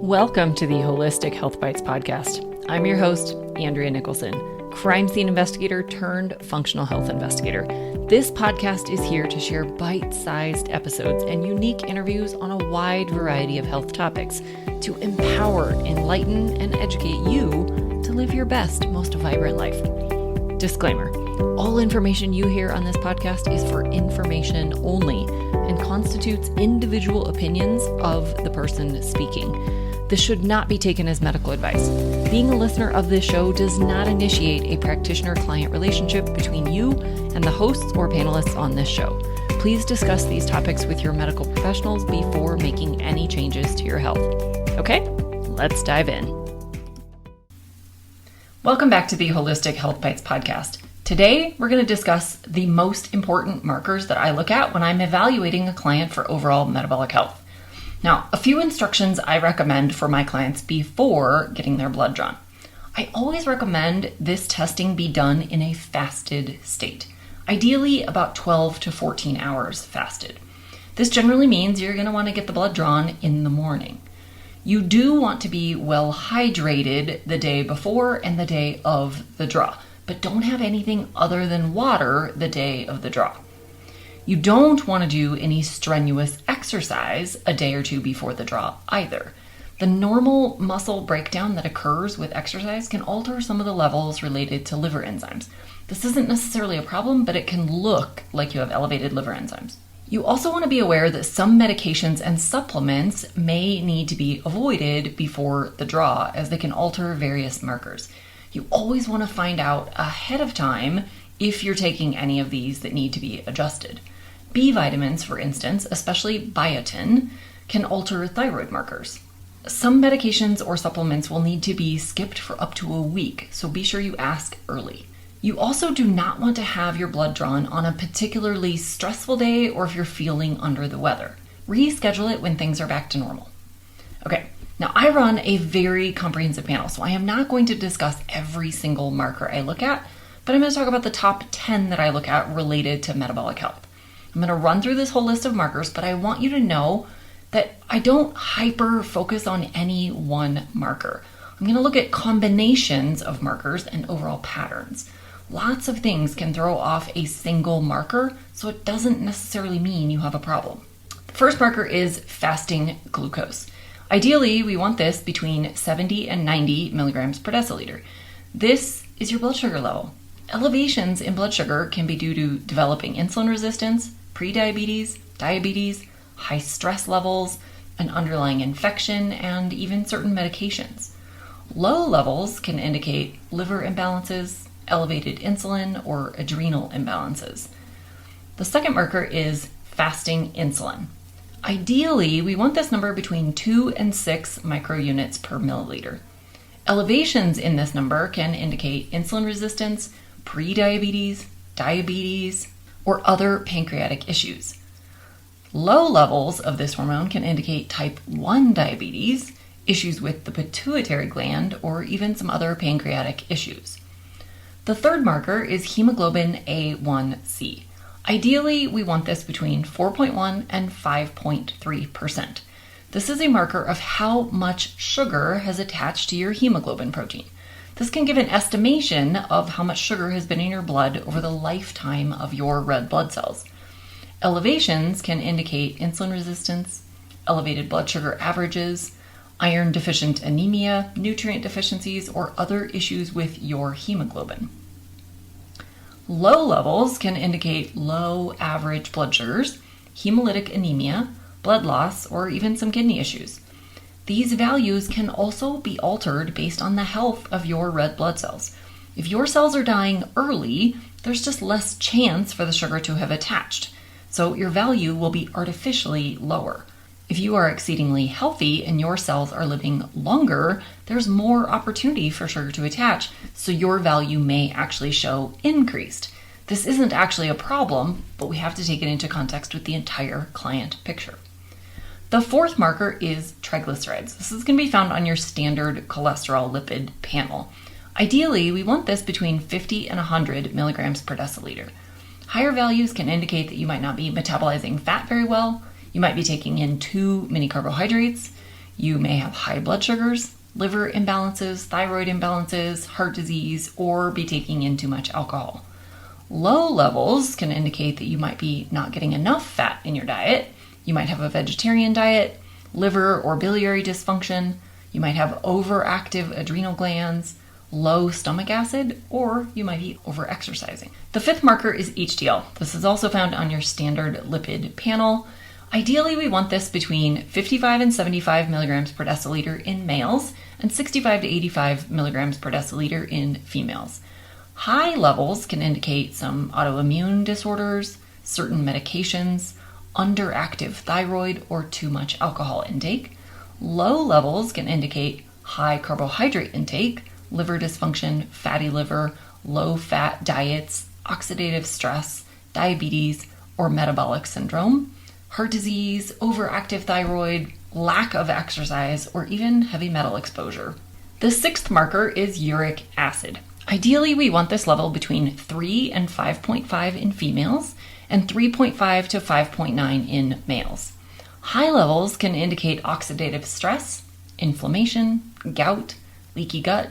Welcome to the Holistic Health Bites podcast. I'm your host, Andrea Nicholson, crime scene investigator turned functional health investigator. This podcast is here to share bite-sized episodes and unique interviews on a wide variety of health topics to empower, enlighten, and educate you to live your best, most vibrant life. Disclaimer: all information you hear on this podcast is for information only and constitutes individual opinions of the person speaking. This should not be taken as medical advice. Being a listener of this show does not initiate a practitioner-client relationship between you and the hosts or panelists on this show. Please discuss these topics with your medical professionals before making any changes to your health. Okay, let's dive in. Welcome back to the Holistic Health Bites podcast. Today, we're going to discuss the most important markers that I look at when I'm evaluating a client for overall metabolic health. Now, a few instructions I recommend for my clients before getting their blood drawn. I always recommend this testing be done in a fasted state, ideally about 12 to 14 hours fasted. This generally means you're going to want to get the blood drawn in the morning. You do want to be well hydrated the day before and the day of the draw, but don't have anything other than water the day of the draw. You don't want to do any strenuous exercise a day or two before the draw either. The normal muscle breakdown that occurs with exercise can alter some of the levels related to liver enzymes. This isn't necessarily a problem, but it can look like you have elevated liver enzymes. You also want to be aware that some medications and supplements may need to be avoided before the draw, as they can alter various markers. You always want to find out ahead of time if you're taking any of these that need to be adjusted. B vitamins, for instance, especially biotin, can alter thyroid markers. Some medications or supplements will need to be skipped for up to a week, so be sure you ask early. You also do not want to have your blood drawn on a particularly stressful day or if you're feeling under the weather. Reschedule it when things are back to normal. Okay, now I run a very comprehensive panel, so I am not going to discuss every single marker I look at, but I'm going to talk about the top 10 that I look at related to metabolic health. I'm going to run through this whole list of markers, but I want you to know that I don't hyper focus on any one marker. I'm going to look at combinations of markers and overall patterns. Lots of things can throw off a single marker, so it doesn't necessarily mean you have a problem. The first marker is fasting glucose. Ideally, we want this between 70 and 90 milligrams per deciliter. This is your blood sugar level. Elevations in blood sugar can be due to developing insulin resistance, prediabetes, diabetes, high stress levels, an underlying infection, and even certain medications. Low levels can indicate liver imbalances, elevated insulin, or adrenal imbalances. The second marker is fasting insulin. Ideally, we want this number between 2 and 6 microunits per milliliter. Elevations in this number can indicate insulin resistance, prediabetes, diabetes, or other pancreatic issues. Low levels of this hormone can indicate type 1 diabetes, issues with the pituitary gland, or even some other pancreatic issues. The third marker is hemoglobin A1C. Ideally, we want this between 4.1 and 5.3%. This is a marker of how much sugar has attached to your hemoglobin protein. This can give an estimation of how much sugar has been in your blood over the lifetime of your red blood cells. Elevations can indicate insulin resistance, elevated blood sugar averages, iron deficient anemia, nutrient deficiencies, or other issues with your hemoglobin. Low levels can indicate low average blood sugars, hemolytic anemia, blood loss, or even some kidney issues. These values can also be altered based on the health of your red blood cells. If your cells are dying early, there's just less chance for the sugar to have attached, so your value will be artificially lower. If you are exceedingly healthy and your cells are living longer, there's more opportunity for sugar to attach, so your value may actually show increased. This isn't actually a problem, but we have to take it into context with the entire client picture. The fourth marker is triglycerides. This is going to be found on your standard cholesterol lipid panel. Ideally, we want this between 50 and 100 milligrams per deciliter. Higher values can indicate that you might not be metabolizing fat very well, you might be taking in too many carbohydrates, You may have high blood sugars, liver imbalances, thyroid imbalances, heart disease, or be taking in too much alcohol. Low levels can indicate that you might be not getting enough fat in your diet. You might have a vegetarian diet, liver or biliary dysfunction. You might have overactive adrenal glands, low stomach acid, or you might be over-exercising. The fifth marker is HDL. This is also found on your standard lipid panel. Ideally, we want this between 55 and 75 milligrams per deciliter in males and 65 to 85 milligrams per deciliter in females. High levels can indicate some autoimmune disorders, certain medications, underactive thyroid, or too much alcohol intake. Low levels can indicate high carbohydrate intake, liver dysfunction, fatty liver, low-fat diets, oxidative stress, diabetes, or metabolic syndrome, heart disease, overactive thyroid, lack of exercise, or even heavy metal exposure. The sixth marker is uric acid. Ideally, we want this level between 3 and 5.5 in females and 3.5 to 5.9 in males. High levels can indicate oxidative stress, inflammation, gout, leaky gut,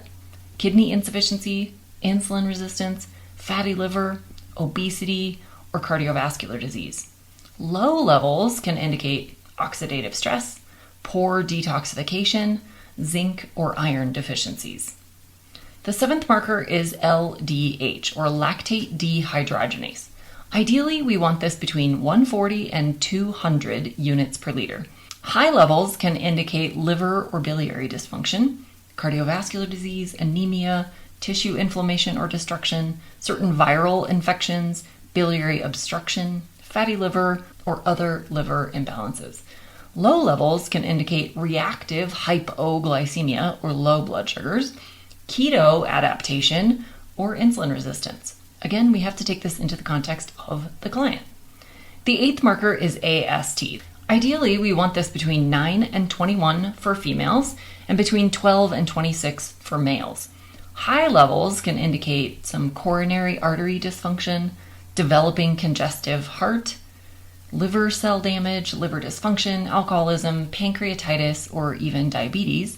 kidney insufficiency, insulin resistance, fatty liver, obesity, or cardiovascular disease. Low levels can indicate oxidative stress, poor detoxification, zinc or iron deficiencies. The seventh marker is LDH, or lactate dehydrogenase. Ideally, we want this between 140 and 200 units per liter. High levels can indicate liver or biliary dysfunction, cardiovascular disease, anemia, tissue inflammation or destruction, certain viral infections, biliary obstruction, fatty liver, or other liver imbalances. Low levels can indicate reactive hypoglycemia or low blood sugars, keto adaptation, or insulin resistance. Again, we have to take this into the context of the client. The eighth marker is AST. Ideally, we want this between 9 and 21 for females and between 12 and 26 for males. High levels can indicate some coronary artery dysfunction, developing congestive heart, liver cell damage, liver dysfunction, alcoholism, pancreatitis, or even diabetes.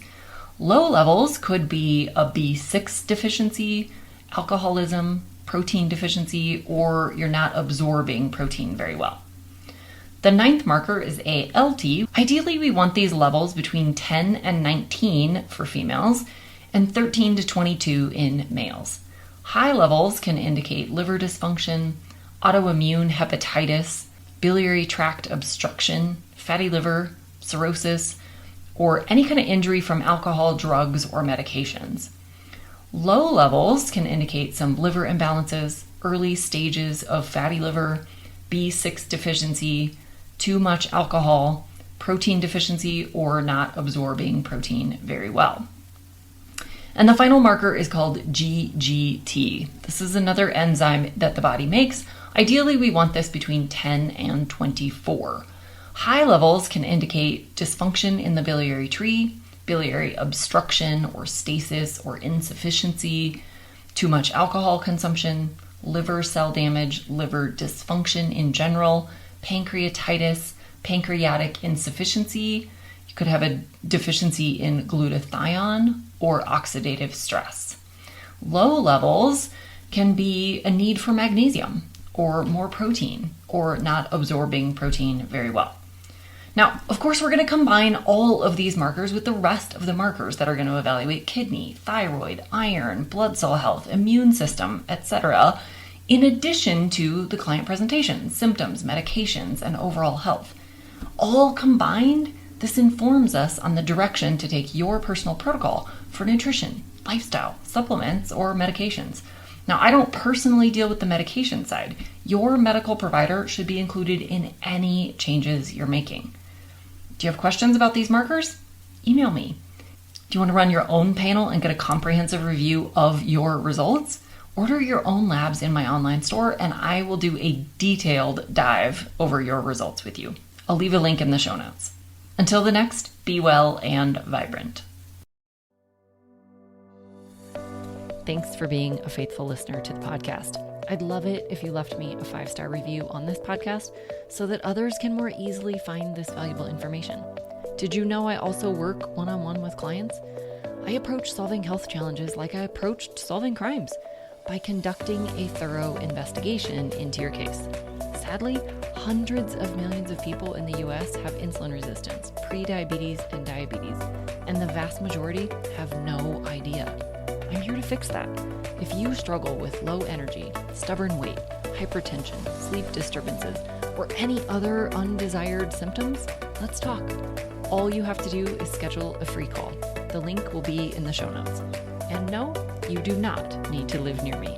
Low levels could be a B6 deficiency, alcoholism, protein deficiency, or you're not absorbing protein very well. The ninth marker is ALT. Ideally, we want these levels between 10 and 19 for females and 13 to 22 in males. High levels can indicate liver dysfunction, autoimmune hepatitis, biliary tract obstruction, fatty liver, cirrhosis, or any kind of injury from alcohol, drugs, or medications. Low levels can indicate some liver imbalances, early stages of fatty liver, B6 deficiency, too much alcohol, protein deficiency, or not absorbing protein very well. And the final marker is called GGT. This is another enzyme that the body makes. Ideally, we want this between 10 and 24. High levels can indicate dysfunction in the biliary tree, biliary obstruction or stasis or insufficiency, too much alcohol consumption, liver cell damage, liver dysfunction in general, pancreatitis, pancreatic insufficiency. You could have a deficiency in glutathione or oxidative stress. Low levels can be a need for magnesium or more protein or not absorbing protein very well. Now, of course, we're going to combine all of these markers with the rest of the markers that are going to evaluate kidney, thyroid, iron, blood cell health, immune system, etc., in addition to the client presentation, symptoms, medications, and overall health. All combined, this informs us on the direction to take your personal protocol for nutrition, lifestyle, supplements, or medications. Now, I don't personally deal with the medication side. Your medical provider should be included in any changes you're making. Do you have questions about these markers? Email me. Do you want to run your own panel and get a comprehensive review of your results? Order your own labs in my online store and I will do a detailed dive over your results with you. I'll leave a link in the show notes. Until the next, be well and vibrant. Thanks for being a faithful listener to the podcast. I'd love it if you left me a 5-star review on this podcast so that others can more easily find this valuable information. Did you know I also work one-on-one with clients? I approach solving health challenges like I approached solving crimes, by conducting a thorough investigation into your case. Sadly, hundreds of millions of people in the US have insulin resistance, prediabetes, and diabetes, and the vast majority have no idea. I'm here to fix that. If you struggle with low energy, stubborn weight, hypertension, sleep disturbances, or any other undesired symptoms, let's talk. All you have to do is schedule a free call. The link will be in the show notes. And no, you do not need to live near me.